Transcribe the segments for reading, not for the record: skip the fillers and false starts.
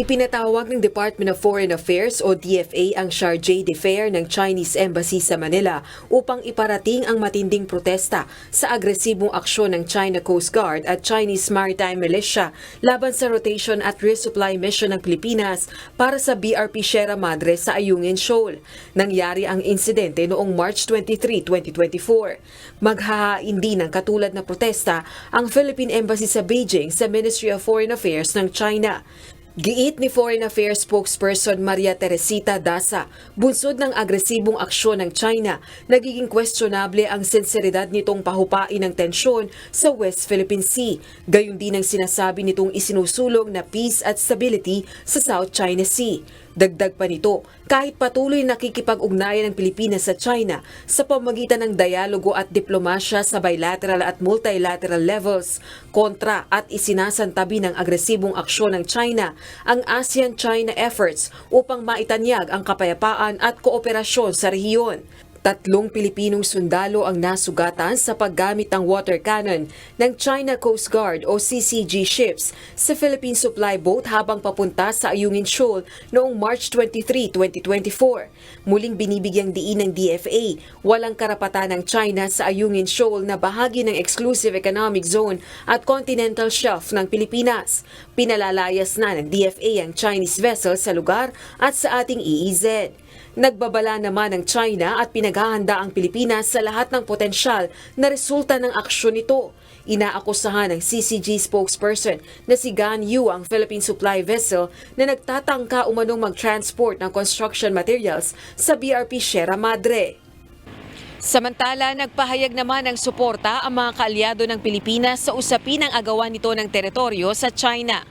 Ipinatawag ng Department of Foreign Affairs o DFA ang Chargé d'Affaires ng Chinese Embassy sa Manila upang iparating ang matinding protesta sa agresibong aksyon ng China Coast Guard at Chinese Maritime Militia laban sa rotation at resupply mission ng Pilipinas para sa BRP Sierra Madre sa Ayungin Shoal. Nangyari ang insidente noong March 23, 2024. Maghahain din ng katulad na protesta ang Philippine Embassy sa Beijing sa Ministry of Foreign Affairs ng China. Giit ni Foreign Affairs spokesperson Maria Teresita Daza, bunsod ng agresibong aksyon ng China, nagiging questionable ang sinseridad nitong pahupain ng tensyon sa West Philippine Sea. Gayon din ang sinasabi nitong isinusulong na peace at stability sa South China Sea. Dagdag pa nito, kahit patuloy nakikipag-ugnayan ng Pilipinas sa China sa pamamagitan ng dialogo at diplomasya sa bilateral at multilateral levels, kontra at isinasantabi ng agresibong aksyon ng China ang ASEAN-China efforts upang maitanyag ang kapayapaan at kooperasyon sa rehiyon. 3 Pilipinong sundalo ang nasugatan sa paggamit ng water cannon ng China Coast Guard o CCG ships sa Philippine Supply Boat habang papunta sa Ayungin Shoal noong March 23, 2024. Muling binibigyang diin ng DFA, walang karapatan ng China sa Ayungin Shoal na bahagi ng Exclusive Economic Zone at Continental Shelf ng Pilipinas. Pinalalayas na ng DFA ang Chinese vessel sa lugar at sa ating EEZ. Nagbabala naman ng China at pinaghahanda ang Pilipinas sa lahat ng potensyal na resulta ng aksyon nito. Inaakusahan ng CCG spokesperson na si Gan Yu ang Philippine supply vessel na nagtatangka umanong mag-transport ng construction materials sa BRP Sierra Madre. Samantala, nagpahayag naman ng suporta ang mga kaalyado ng Pilipinas sa usapin ng agawan nito ng teritoryo sa China.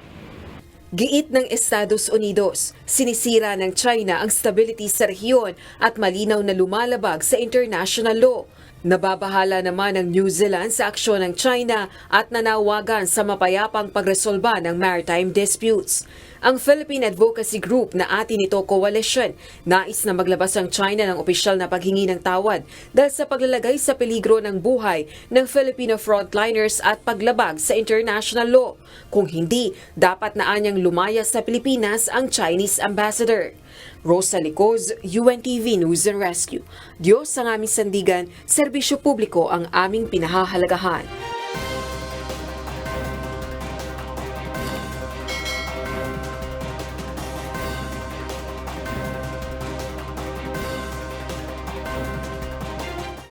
Giit ng Estados Unidos, sinisira ng China ang stability sa rehiyon at malinaw na lumalabag sa international law. Nababahala naman ang New Zealand sa aksyon ng China at nanawagan sa mapayapang pagresolba ng maritime disputes. Ang Philippine Advocacy Group na atin ito coalition, nais na maglabas ang China ng opisyal na paghingi ng tawad dahil sa paglalagay sa peligro ng buhay ng Filipino frontliners at paglabag sa international law. Kung hindi, dapat na anyang lumaya sa Pilipinas ang Chinese ambassador. Rosa Licoz, UNTV News and Rescue. Diyos ang aming sandigan, serbisyo publiko ang aming pinahahalagahan.